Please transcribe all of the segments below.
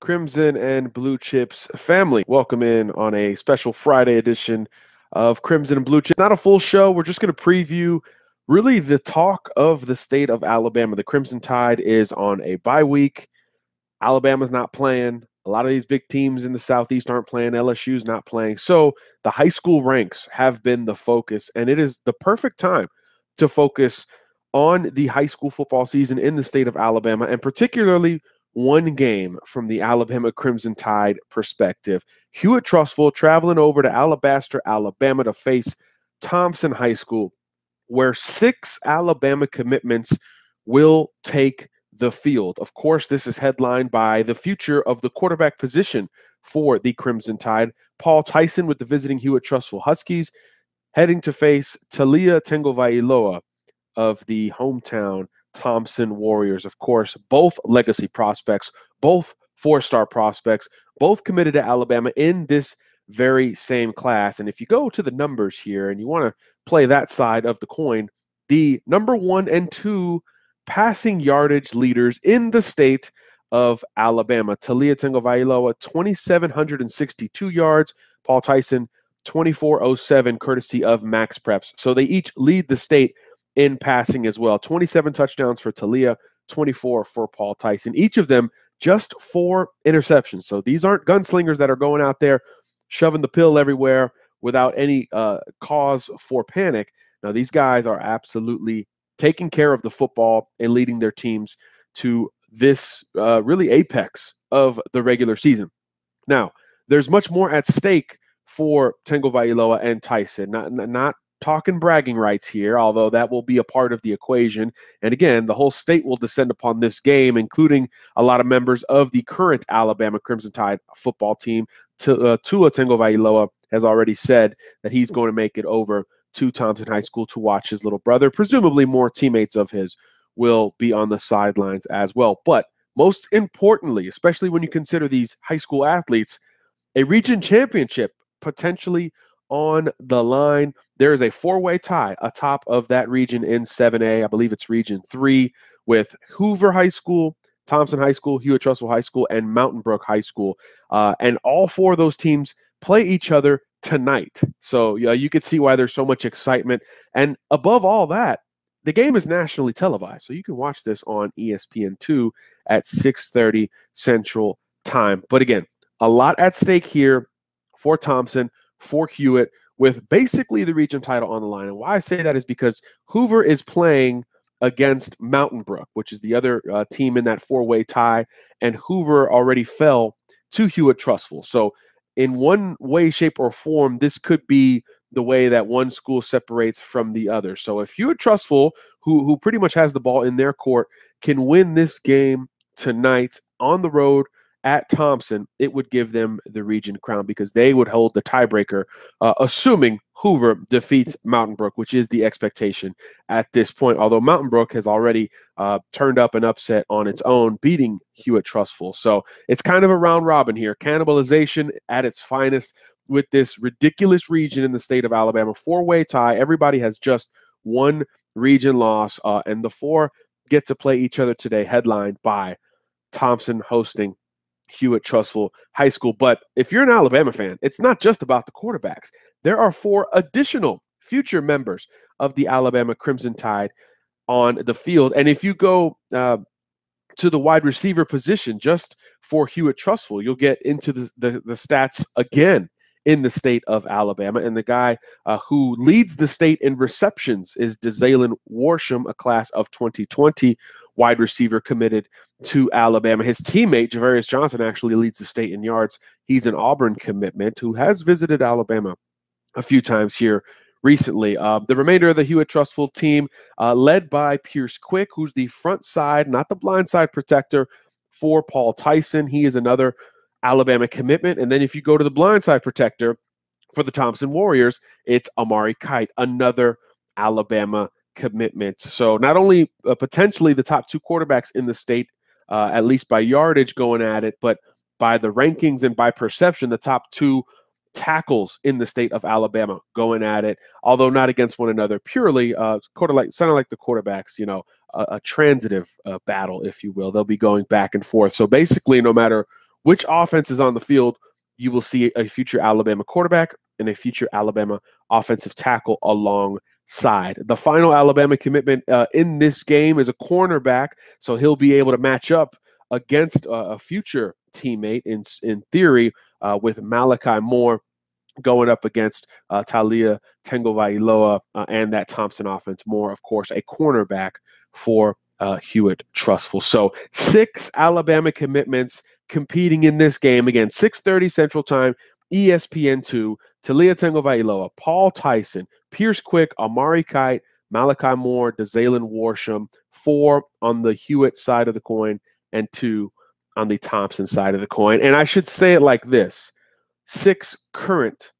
Crimson and Blue Chips family. Welcome in on a special Friday edition of Crimson and Blue Chips. Not a full show. We're just going to preview really the talk of the state of Alabama. The Crimson Tide is on a bye week. Alabama's not playing. A lot of these big teams in the Southeast aren't playing. LSU's not playing. So the high school ranks have been the focus, and it is the perfect time to focus on the high school football season in the state of Alabama, and particularly one game from the Alabama Crimson Tide perspective. Hewitt-Trussville traveling over to Alabaster, Alabama to face Thompson High School, where 6 Alabama commitments will take the field. Of course, this is headlined by the future of the quarterback position for the Crimson Tide. Paul Tyson with the visiting Hewitt-Trussville Huskies heading to face Tagovailoa of the hometown Thompson Warriors. Of course, both legacy prospects, both 4-star prospects, both committed to Alabama in this very same class. And if you go to the numbers here and you want to play that side of the coin, the number 1 and 2 passing yardage leaders in the state of Alabama. Tagovailoa, 2,762 yards. Paul Tyson, 2,407, courtesy of Max Preps. So they each lead the state in passing as well. 27 touchdowns for Taulia, 24 for Paul Tyson. Each of them just 4 interceptions. So these aren't gunslingers that are going out there shoving the pill everywhere without any cause for panic. Now, these guys are absolutely taking care of the football and leading their teams to this really apex of the regular season. Now, there's much more at stake for Tagovailoa and Tyson. Not talking bragging rights here, although that will be a part of the equation. And again, the whole state will descend upon this game, including a lot of members of the current Alabama Crimson Tide football team. Tua Tagovailoa has already said that he's going to make it over to Thompson High School to watch his little brother. Presumably more teammates of his will be on the sidelines as well. But most importantly, especially when you consider these high school athletes, a region championship potentially on the line. There is a 4-way tie atop of that region in 7A. I believe it's Region 3 with Hoover High School, Thompson High School, Hewitt-Trussville High School, and Mountain Brook High School. And all 4 of those teams play each other tonight. So you could see why there's so much excitement. And above all that, the game is nationally televised. So you can watch this on ESPN2 at 6:30 Central Time. But again, a lot at stake here for Thompson, for Hewitt, with basically the region title on the line. And why I say that is because Hoover is playing against Mountain Brook, which is the other team in that 4-way tie, and Hoover already fell to Hewitt-Trussville. So in one way, shape, or form, this could be the way that one school separates from the other. So if Hewitt-Trussville, who pretty much has the ball in their court, can win this game tonight on the road at Thompson, it would give them the region crown because they would hold the tiebreaker, assuming Hoover defeats Mountain Brook, which is the expectation at this point. Although Mountain Brook has already turned up an upset on its own, beating Hewitt-Trussville. So it's kind of a round robin here. Cannibalization at its finest with this ridiculous region in the state of Alabama. 4-way tie. Everybody has just one region loss, and the 4 get to play each other today, headlined by Thompson hosting Hewitt-Trussville High School. But if you're an Alabama fan, it's not just about the quarterbacks. There are 4 additional future members of the Alabama Crimson Tide on the field. And if you go to the wide receiver position just for Hewitt-Trussville, you'll get into the stats again in the state of Alabama. And the guy who leads the state in receptions is DeZalen Warsham, a class of 2020 wide receiver committed to Alabama. His teammate, Javarius Johnson, actually leads the state in yards. He's an Auburn commitment who has visited Alabama a few times here recently. The remainder of the Hewitt-Trussville team, led by Pierce Quick, who's the front side, not the blind side protector for Paul Tyson. He is another Alabama commitment. And then if you go to the blind side protector for the Thompson Warriors, it's Amari Kite, another Alabama commitment. So not only potentially the top 2 quarterbacks in the state, at least by yardage going at it, but by the rankings and by perception, the top 2 tackles in the state of Alabama going at it, although not against one another, purely sounded like the quarterbacks, a transitive battle, if you will. They'll be going back and forth. So basically, no matter which offense is on the field, you will see a future Alabama quarterback and a future Alabama offensive tackle alongside. The final Alabama commitment in this game is a cornerback, so he'll be able to match up against a future teammate in theory with Malachi Moore going up against Taulia, Tagovailoa, and that Thompson offense. Moore, of course, a cornerback for Hewitt-Trussville. So 6 Alabama commitments competing in this game. Again, 6:30 Central Time, ESPN2, Taulia Tagovailoa, Paul Tyson, Pierce Quick, Amari Kite, Malachi Moore, DeZalen Warsham, 4 on the Hewitt side of the coin and 2 on the Thompson side of the coin. And I should say it like this: 6 current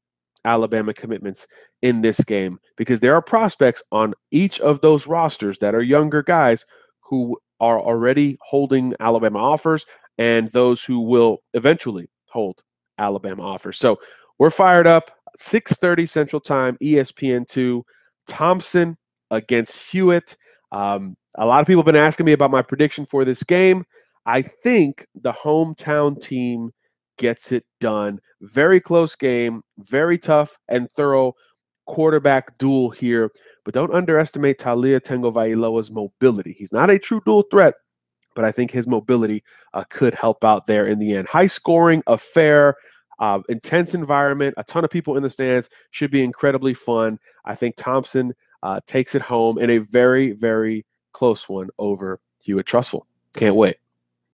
Alabama commitments in this game, because there are prospects on each of those rosters that are younger guys who are already holding Alabama offers and those who will eventually hold Alabama offers. So we're fired up. 6:30 Central Time, ESPN2, Thompson against Hewitt. A lot of people have been asking me about my prediction for this game. I think the hometown team gets it done. Very close game, very tough and thorough quarterback duel here. But don't underestimate Taulia Tagovailoa's mobility. He's not a true dual threat, but I think his mobility could help out there in the end. High scoring affair, intense environment, a ton of people in the stands. Should be incredibly fun. I think Thompson takes it home in a very, very close one over Hewitt-Trussville. Can't wait.